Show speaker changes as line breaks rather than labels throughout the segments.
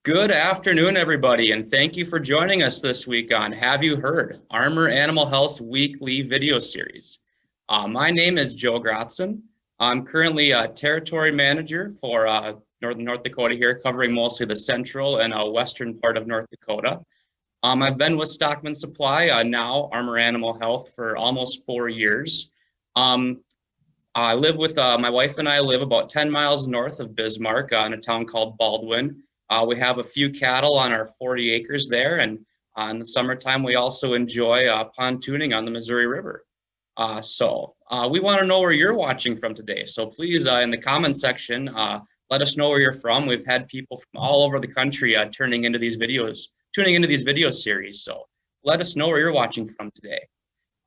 Good afternoon, everybody, and thank you for joining us this week on Have You Heard? Armor Animal Health's weekly video series. My name is Joe Grotsun. I'm currently a territory manager for North Dakota here, covering mostly the central and western part of North Dakota. I've been with Stockman Supply, now Armor Animal Health, for almost 4 years. I live with my wife and I live about 10 miles north of Bismarck in a town called Baldwin. We have a few cattle on our 40 acres there, and in the summertime, we also enjoy pontooning on the Missouri River. We want to know where you're watching from today. So please, in the comment section, let us know where you're from. We've had people from all over the country tuning into these video series. So let us know where you're watching from today.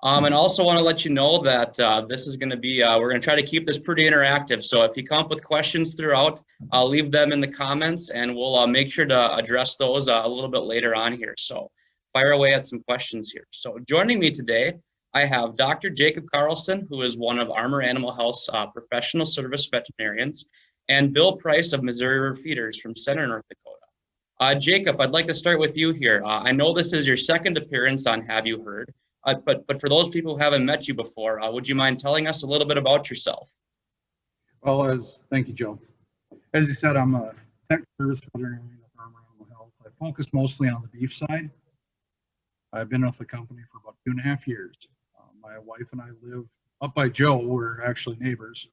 And also want to let you know that this is going to be, we're going to try to keep this pretty interactive. So if you come up with questions throughout, leave them in the comments and we'll make sure to address those a little bit later on here. So fire away at some questions here. So joining me today, I have Dr. Jacob Carlson, who is one of Armor Animal Health's professional service veterinarians, and Bill Price of Missouri River Feeders from Center, North Dakota. Jacob, I'd like to start with you here. I know this is your second appearance on Have You Heard? But for those people who haven't met you before, would you mind telling us a little bit about yourself?
Well, thank you, Joe. As you said, I'm a tech service veterinarian with Armor Animal Health. I focus mostly on the beef side. I've been with the company for about 2.5 years. My wife and I live up by Joe. We're actually neighbors.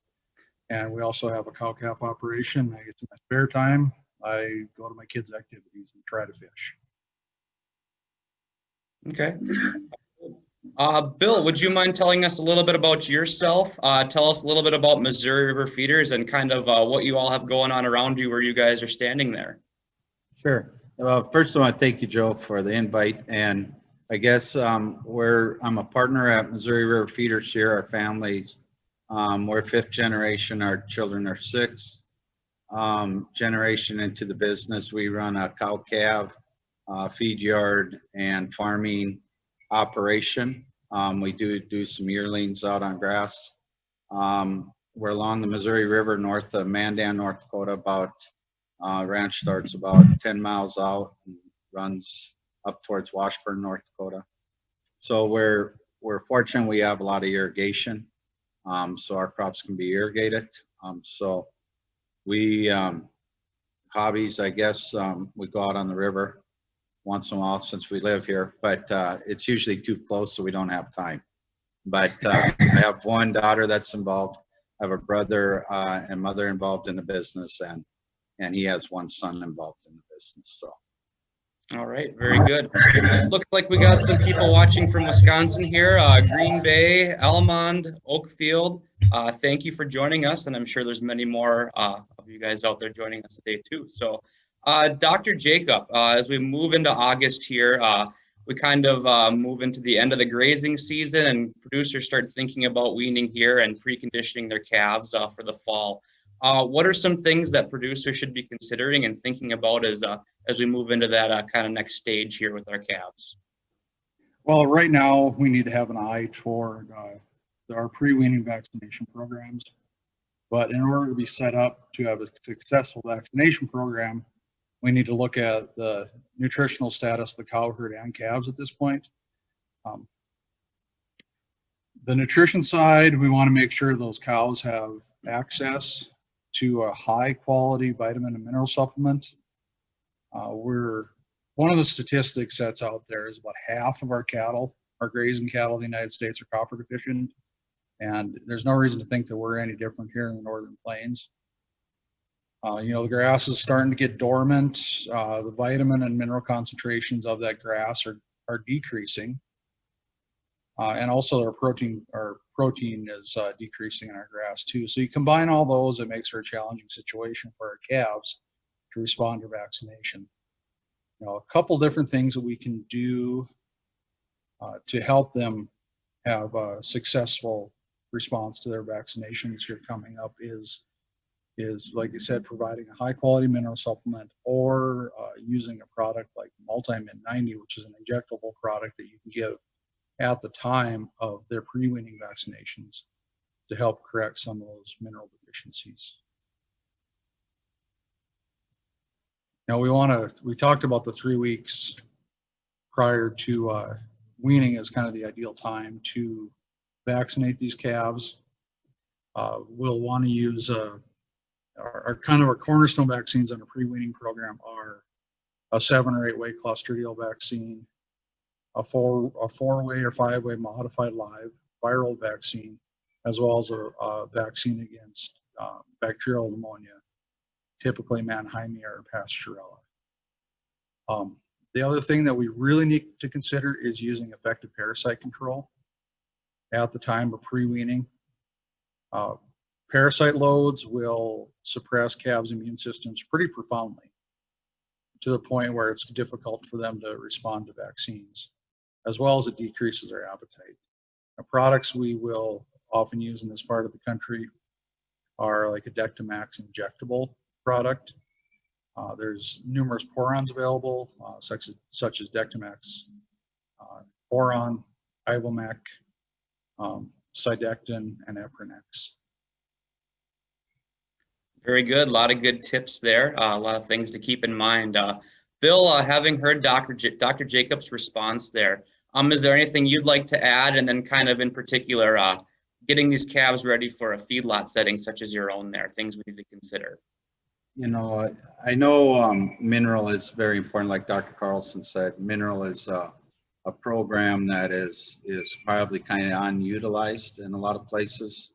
And we also have a cow-calf operation. I get to my spare time, I go to my kids' activities and try to fish.
Okay. Bill, would you mind telling us a little bit about yourself? Tell us a little bit about Missouri River Feeders and kind of what you all have going on around you where you guys are standing there.
Sure. Well, first I want to thank you, Joe, for the invite. And I guess I'm a partner at Missouri River Feeders here. Our families, we're fifth generation. Our children are sixth generation into the business. We run a cow-calf, feed yard, and farming operation. We do some yearlings out on grass. We're along the Missouri River north of Mandan, North Dakota. About ranch starts about 10 miles out and runs up towards Washburn, North Dakota. So we're fortunate we have a lot of irrigation, so our crops can be irrigated. So we hobbies, I guess, we go out on the river once in a while since we live here, but it's usually too close, so we don't have time. But I have one daughter that's involved. I have a brother and mother involved in the business, and he has one son involved in the business. So.
All right, very good. Looks like we got some people watching from Wisconsin here, Green Bay, Almond, Oakfield. Thank you for joining us, and I'm sure there's many more of you guys out there joining us today too. So Dr. Jacob, as we move into August here, we kind of move into the end of the grazing season and producers start thinking about weaning here and preconditioning their calves for the fall. What are some things that producers should be considering and thinking about as we move into that kind of next stage here with our calves?
Well, right now we need to have an eye toward our pre-weaning vaccination programs. But in order to be set up to have a successful vaccination program, we need to look at the nutritional status of the cow herd and calves at this point. The nutrition side, we want to make sure those cows have access to a high quality vitamin and mineral supplement. One of the statistics that's out there is about half of our cattle, our grazing cattle in the United States, are copper deficient. And there's no reason to think that we're any different here in the Northern Plains. The grass is starting to get dormant. The vitamin and mineral concentrations of that grass are decreasing. And also our protein is decreasing in our grass too. So you combine all those, it makes for a challenging situation for our calves to respond to vaccination. A couple different things that we can do to help them have a successful response to their vaccinations here coming up is like you said, providing a high quality mineral supplement or using a product like Multi-Min 90, which is an injectable product that you can give at the time of their pre-weaning vaccinations to help correct some of those mineral deficiencies. Now we talked about the 3 weeks prior to weaning as kind of the ideal time to vaccinate these calves. We'll want to use our cornerstone vaccines on a pre-weaning program are a 7 or 8 way Clostridial vaccine, a 4-way or 5-way modified live viral vaccine, as well as a vaccine against bacterial pneumonia, typically Mannheimia or Pasteurella. The other thing that we really need to consider is using effective parasite control at the time of pre-weaning. Parasite loads will suppress calves' immune systems pretty profoundly, to the point where it's difficult for them to respond to vaccines, as well as it decreases their appetite. The products we will often use in this part of the country are like a Dectomax injectable product. There's numerous porons available, such as Dectomax poron, Ivomec, Cydectin, and Eprenex.
Very good. A lot of good tips there. A lot of things to keep in mind. Bill, having heard Dr. Jacobs' response there, is there anything you'd like to add? And then kind of in particular, getting these calves ready for a feedlot setting such as your own there, things we need to consider.
You know, I know mineral is very important, like Dr. Carlson said. Mineral is a program that is probably kind of unutilized in a lot of places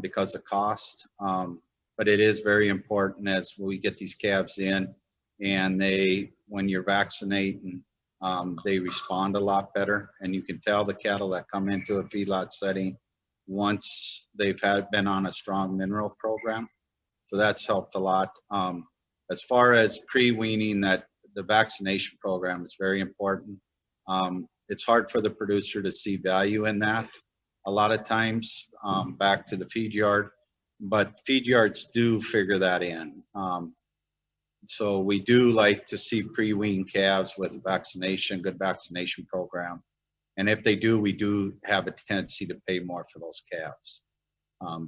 because of cost. But it is very important as we get these calves in, and when you're vaccinating, they respond a lot better. And you can tell the cattle that come into a feedlot setting once they've been on a strong mineral program. So that's helped a lot. As far as pre-weaning, that the vaccination program is very important. It's hard for the producer to see value in that a lot of times, back to the feed yard, but feed yards do figure that in. So we do like to see pre-wean calves with vaccination, good vaccination program. And if they do, we do have a tendency to pay more for those calves.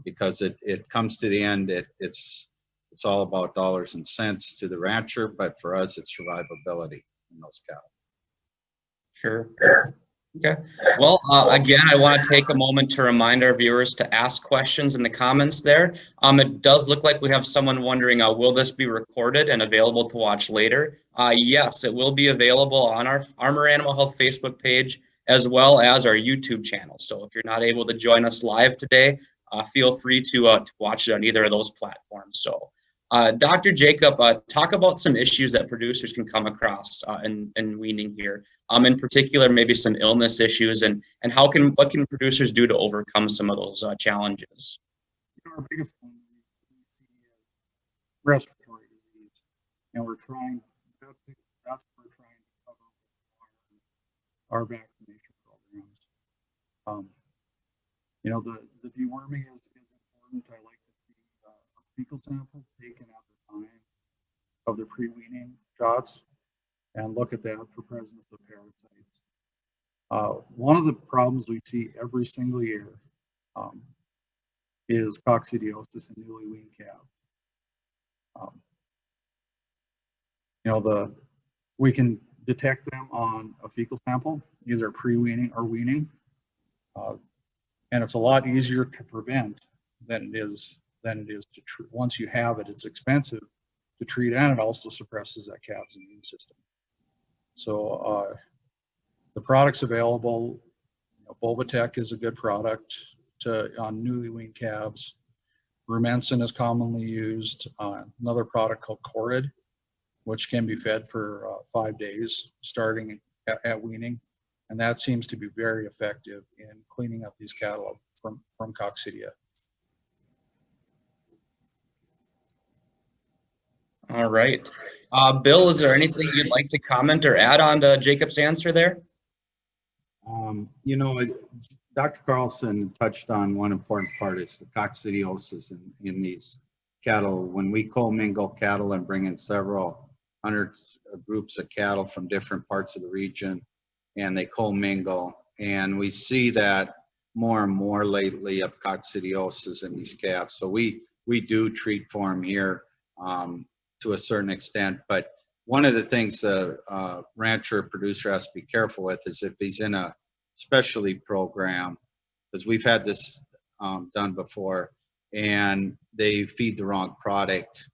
Because it comes to the end, it's all about dollars and cents to the rancher, but for us, it's survivability in those cattle.
Sure. Okay. Well, again, I want to take a moment to remind our viewers to ask questions in the comments there. It does look like we have someone wondering, will this be recorded and available to watch later? Yes, it will be available on our Armor Animal Health Facebook page, as well as our YouTube channel. So if you're not able to join us live today, feel free to watch it on either of those platforms. So, Dr. Jacob, talk about some issues that producers can come across in weaning here. In particular, maybe some illness issues, and what can producers do to overcome some of those challenges?
Our biggest one we see is respiratory disease, and that's what we're trying to cover with our vaccination programs. You know, the deworming is important. I like to see a fecal sample taken at the time of the pre-weaning shots and look at that for presence of parasites. One of the problems we see every single year is coccidiosis in newly weaned calves. You know, we can detect them on a fecal sample, either pre-weaning or weaning, and it's a lot easier to prevent than it is to treat. Once you have it, it's expensive to treat, and it also suppresses that calf's immune system. So the products available, you know, Bovatec is a good product on newly weaned calves. Rumensin is commonly used. Another product called Corid, which can be fed for 5 days starting at weaning, and that seems to be very effective in cleaning up these cattle from coccidia.
All right. Bill, is there anything you'd like to comment or add on to Jacob's answer there?
You know, Dr. Carlson touched on one important part is the coccidiosis in these cattle. When we commingle cattle and bring in several hundreds of groups of cattle from different parts of the region, and they commingle, and we see that more and more lately of coccidiosis in these calves. So we do treat for them here to a certain extent, but one of the things the rancher producer has to be careful with is if he's in a specialty program, because we've had this done before, and they feed the wrong product.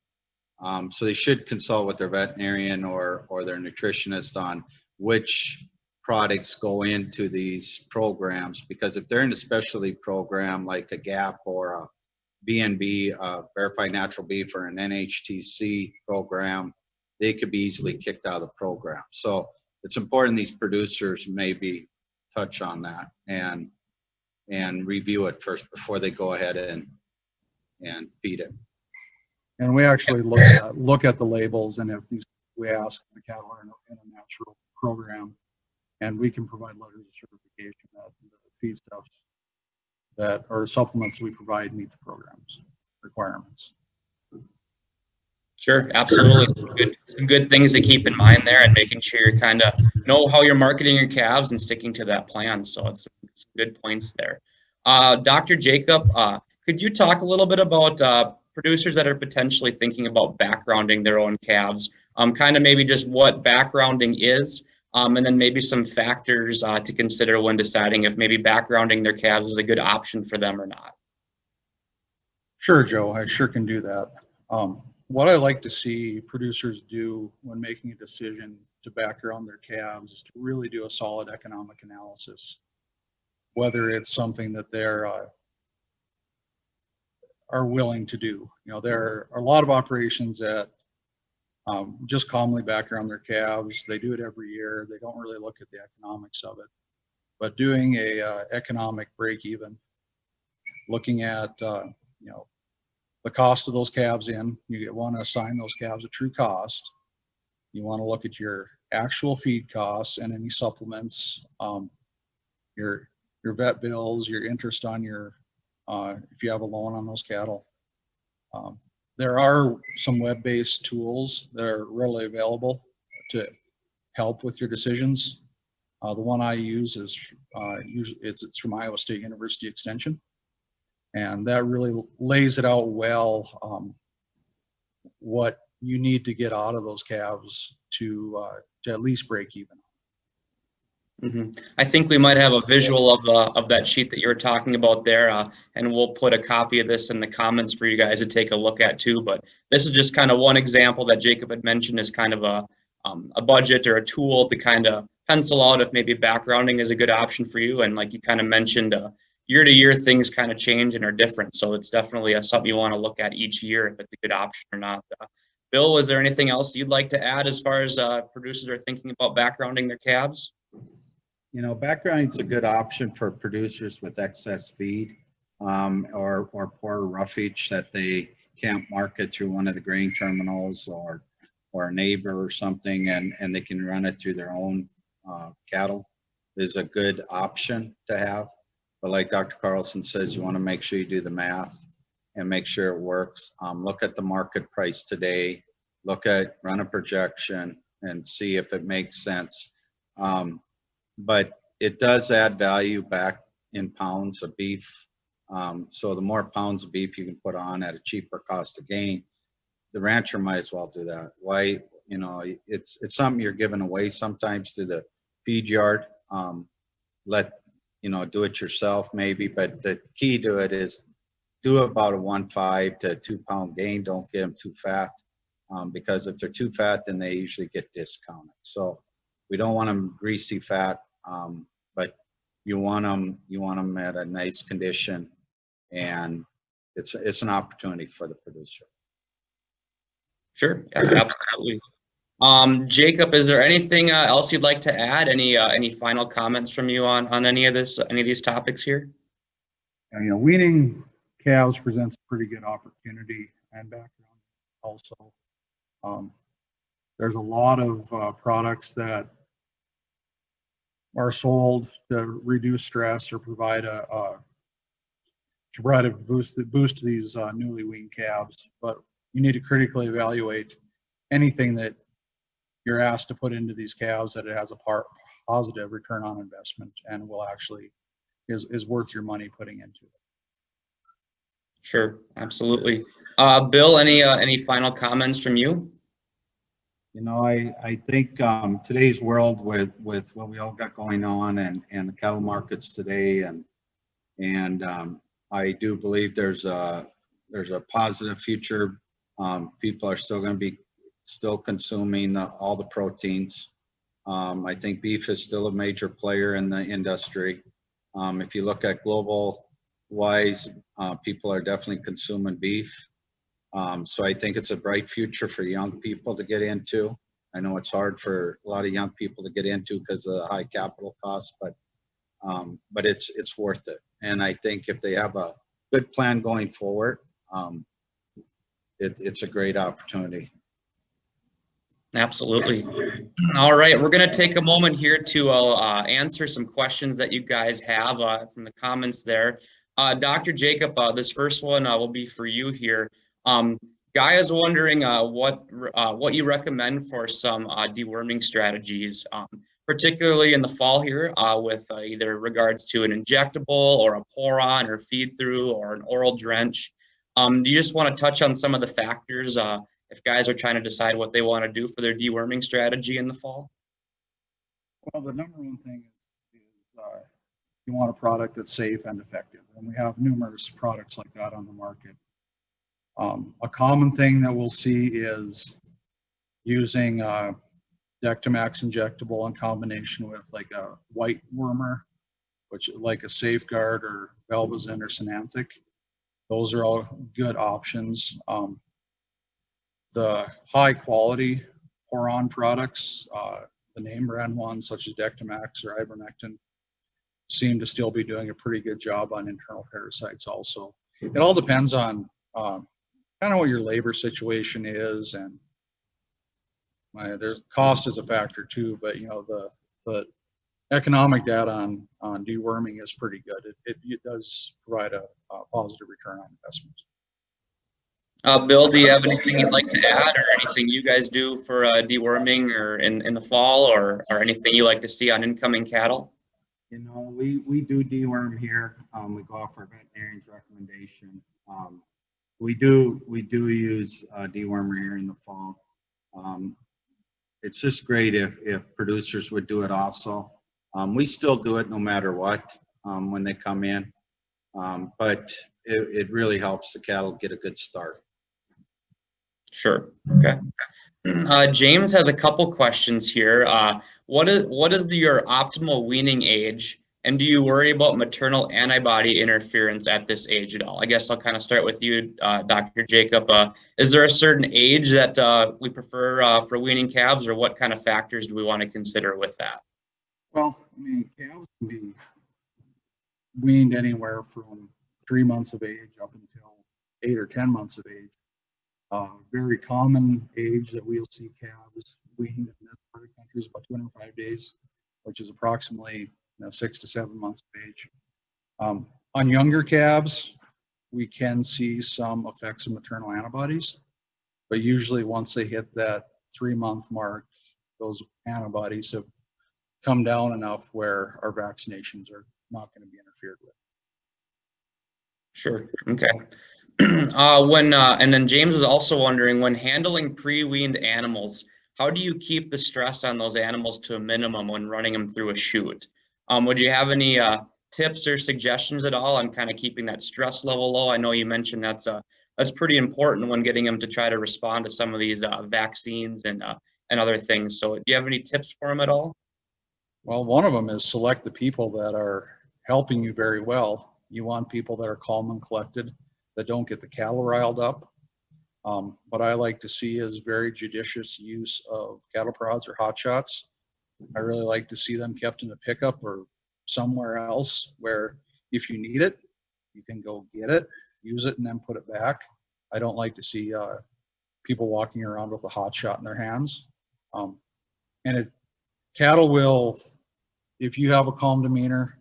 So they should consult with their veterinarian or their nutritionist on which products go into these programs, because if they're in a specialty program like a GAP or a B&B, Verified Natural Beef, or an NHTC program, they could be easily kicked out of the program. So it's important these producers maybe touch on that and review it first before they go ahead and feed it.
And we actually look at the labels, and if we ask if the cattle are in a natural program, and we can provide letters of certification that the feedstuffs that or supplements we provide meet the program's requirements.
Sure, absolutely. Some good things to keep in mind there, and making sure you kind of know how you're marketing your calves and sticking to that plan. So it's some good points there. Dr. Jacob, could you talk a little bit about producers that are potentially thinking about backgrounding their own calves? Kind of maybe just what backgrounding is, and then maybe some factors to consider when deciding if maybe backgrounding their calves is a good option for them or not.
Sure, Joe, I sure can do that. What I like to see producers do when making a decision to background their calves is to really do a solid economic analysis, whether it's something that they're are willing to do. You know, there are a lot of operations that just calmly background their calves. They do it every year. They don't really look at the economics of it. But doing a economic break even, looking at you know, the cost of those calves in, you want to assign those calves a true cost. You want to look at your actual feed costs and any supplements, your vet bills, your interest on your, if you have a loan on those cattle. There are some web-based tools that are readily available to help with your decisions. The one I use is it's from Iowa State University Extension, and that really lays it out well, what you need to get out of those calves to at least break even.
Mm-hmm. I think we might have a visual of that sheet that you were talking about there, and we'll put a copy of this in the comments for you guys to take a look at too. But this is just kind of one example that Jacob had mentioned as kind of a budget or a tool to kind of pencil out if maybe backgrounding is a good option for you. And like you kind of mentioned, year to year things kind of change and are different. So it's definitely something you want to look at each year if it's a good option or not. Bill, is there anything else you'd like to add as far as producers are thinking about backgrounding their calves?
You know, backgrounding is a good option for producers with excess feed or poor roughage that they can't market through one of the grain terminals or a neighbor or something, and they can run it through their own cattle is a good option to have. But like Dr. Carlson says, you want to make sure you do the math and make sure it works. Look at the market price today, run a projection and see if it makes sense. But it does add value back in pounds of beef. So the more pounds of beef you can put on at a cheaper cost of gain, the rancher might as well do that. Why, you know, it's something you're giving away sometimes to the feed yard. Do it yourself maybe, but the key to it is do about a 1.5 to 2 pound gain. Don't get them too fat, because if they're too fat, then they usually get discounted. So we don't want them greasy fat, but you want them at a nice condition, and it's an opportunity for the producer.
Sure, yeah, absolutely. Jacob, is there anything else you'd like to add? Any final comments from you on any of these topics here?
You know, weaning calves presents a pretty good opportunity and background also. There's a lot of products that are sold to reduce stress or provide a boost to these newly weaned calves, but you need to critically evaluate anything that you're asked to put into these calves that it has a positive return on investment and will actually is worth your money putting into it.
Sure, absolutely. Bill, any final comments from you?
I think today's world with what we all got going on and the cattle markets today and I do believe there's a positive future. People are still going to be still consuming all the proteins. I think beef is still a major player in the industry. If you look at global wise, people are definitely consuming beef. So I think it's a bright future for young people to get into. I know it's hard for a lot of young people to get into because of the high capital costs, but it's worth it. And I think if they have a good plan going forward, it's a great opportunity.
Absolutely. All right, we're going to take a moment here to answer some questions that you guys have from the comments there. Dr. Jacob, this first one will be for you here. Guy is wondering what you recommend for some deworming strategies, particularly in the fall here, with either regards to an injectable or a pour-on or feed-through or an oral drench. Do you just want to touch on some of the factors if guys are trying to decide what they want to do for their deworming strategy in the fall?
Well, the number one thing is you want a product that's safe and effective, and we have numerous products like that on the market. A common thing that we'll see is using Dectomax injectable in combination with like a white wormer, which like a Safeguard or Velbazin or Synanthic. Those are all good options. The high quality pour-on products, the name brand ones such as Dectomax or ivermectin, seem to still be doing a pretty good job on internal parasites also. It all depends on kind of what your labor situation is, and there's cost is a factor too, but the economic data on deworming is pretty good. It does provide a positive return on investment.
Bill, do you have anything you'd like to add, or anything you guys do for deworming or in the fall, or anything you like to see on incoming cattle?
We do deworm here. We go off our veterinarian's recommendation. We do use dewormer here in the fall. It's just great if producers would do it also. We still do it no matter what when they come in, but it really helps the cattle get a good start.
Sure. Okay. James has a couple questions here. What is your optimal weaning age, and do you worry about maternal antibody interference at this age at all? I guess I'll kind of start with you, Dr. Jacob. Is there a certain age that we prefer for weaning calves, or what kind of factors do we want to consider with that?
Well, I mean, calves can be weaned anywhere from 3 months of age up until 8 or 10 months of age. Very common age that we'll see calves weaned in this part of the country is about 205 days, which is approximately 6 to 7 months of age. On younger calves, we can see some effects of maternal antibodies, but usually once they hit that 3-month mark, those antibodies have come down enough where our vaccinations are not going to be interfered with.
Sure. Okay. And then James was also wondering, when handling pre-weaned animals, how do you keep the stress on those animals to a minimum when running them through a chute? Would you have any tips or suggestions at all on kind of keeping that stress level low? I know you mentioned that's pretty important when getting them to try to respond to some of these vaccines and other things. So do you have any tips for them at all?
Well, one of them is select the people that are helping you very well. You want people that are calm and collected, that don't get the cattle riled up. What I like to see is very judicious use of cattle prods or hot shots. I really like to see them kept in a pickup or somewhere else where if you need it, you can go get it, use it, and then put it back. I don't like to see people walking around with a hot shot in their hands. Cattle will, if you have a calm demeanor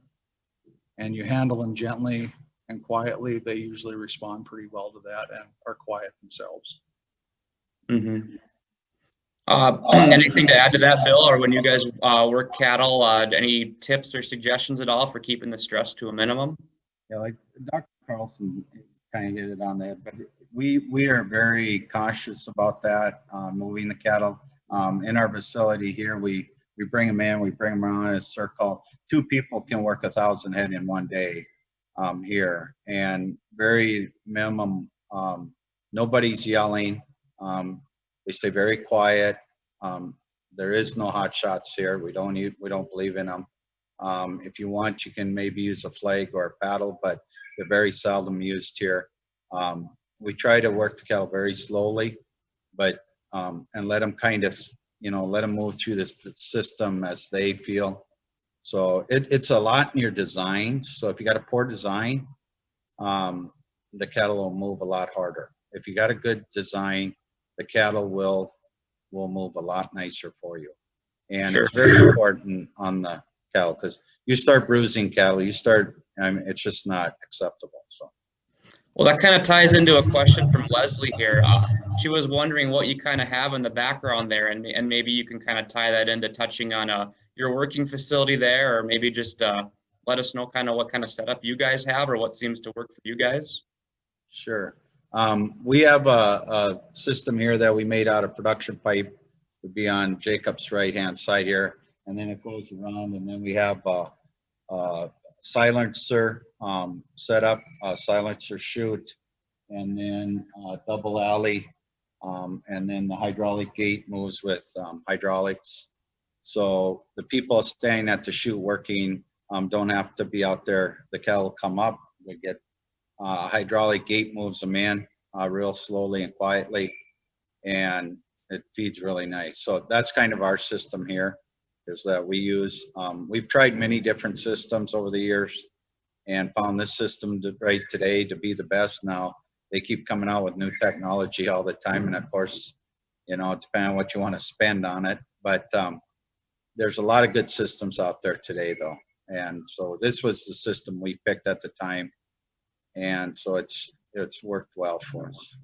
and you handle them gently and quietly, they usually respond pretty well to that and are quiet themselves.
Mm-hmm. Anything to add to that, Bill, or when you guys work cattle, any tips or suggestions at all for keeping the stress to a minimum?
Yeah, like Dr. Carlson kind of hit it on that, but we are very cautious about that, moving the cattle. In our facility here, we bring them in, we bring them around in a circle. 2 people can work 1,000 head in one day here, and very minimum. Nobody's yelling. They stay very quiet. There is no hot shots here. We don't believe in them. If you want, you can maybe use a flag or a paddle, but they're very seldom used here. We try to work the cattle very slowly, but and let them kind of, let them move through this system as they feel. So it's a lot in your design. So if you got a poor design, the cattle will move a lot harder. If you got a good design, the cattle will move a lot nicer for you. And
Sure.
it's very important on the cattle, because you start bruising cattle, it's just not acceptable. So.
Well, that kind of ties into a question from Leslie here. She was wondering what you kind of have in the background there, and maybe you can kind of tie that into touching on your working facility there, or maybe just let us know kind of what kind of setup you guys have or what seems to work for you guys.
Sure. We have a system here that we made out of production pipe. Would be on Jacob's right-hand side here, and then it goes around, and then we have a silencer set up, a silencer chute, and then double alley, and then the hydraulic gate moves with hydraulics. So the people standing at the chute working don't have to be out there. The cattle come up, they get hydraulic gate moves them in real slowly and quietly, and it feeds really nice. So that's kind of our system here, is that we use, we've tried many different systems over the years and found this system right today to be the best. Now they keep coming out with new technology all the time, and of course, depending on what you want to spend on it, but there's a lot of good systems out there today though. And so this was the system we picked at the time, and so it's worked well for us.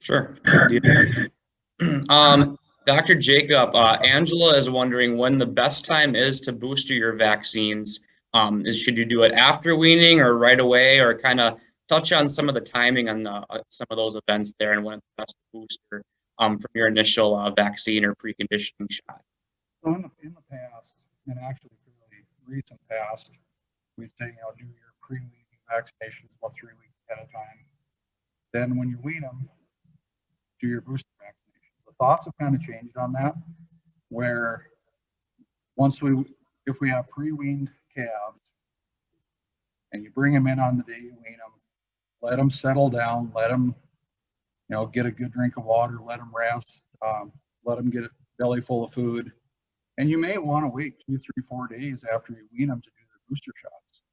Sure. Dr. Jacob, Angela is wondering when the best time is to booster your vaccines. Should you do it after weaning or right away, or kind of touch on some of the timing on some of those events there and when it's best to booster from your initial vaccine or preconditioning shot?
So in the past, and actually fairly recent past, we say, do your pre-weaning vaccinations about 3 weeks at a time. Then when you wean them, do your booster vaccination. The thoughts have kind of changed on that, where if we have pre-weaned calves and you bring them in on the day you wean them, let them settle down, let them, get a good drink of water, let them rest, let them get a belly full of food. And you may want to wait 2, 3, 4 days after you wean them to do their booster shots,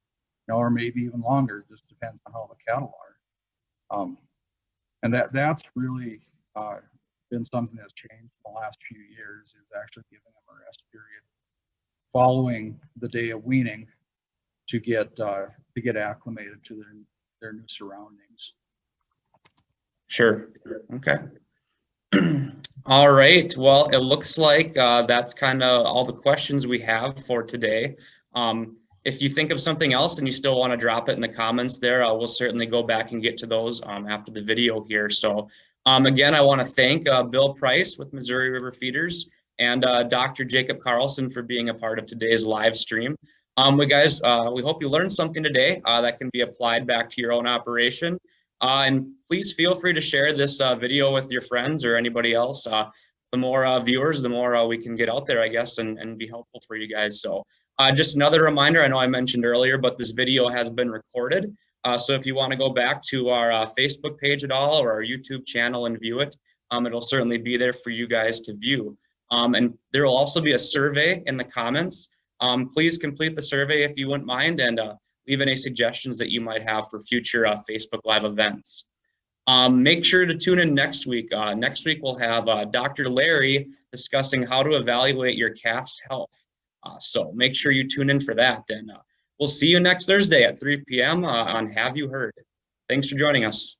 or maybe even longer. It just depends on how the cattle are. And that's really been something that's changed in the last few years, is actually giving them a rest period following the day of weaning to get acclimated to their new surroundings.
Sure. Okay. All right. Well, it looks like that's kind of all the questions we have for today. If you think of something else and you still want to drop it in the comments there, we'll certainly go back and get to those after the video here. So again, I want to thank Bill Price with Missouri River Feeders and Dr. Jacob Carlson for being a part of today's live stream. We hope you learned something today that can be applied back to your own operation. And please feel free to share this video with your friends or anybody else. The more viewers, the more we can get out there, I guess, and be helpful for you guys. So just another reminder, I know I mentioned earlier, but this video has been recorded. So if you want to go back to our Facebook page at all, or our YouTube channel and view it, it'll certainly be there for you guys to view. And there will also be a survey in the comments. Please complete the survey if you wouldn't mind, and leave any suggestions that you might have for future Facebook Live events. Make sure to tune in next week. Next week we'll have Dr. Larry discussing how to evaluate your calf's health. So make sure you tune in for that. And we'll see you next Thursday at 3 p.m. on Have You Heard? Thanks for joining us.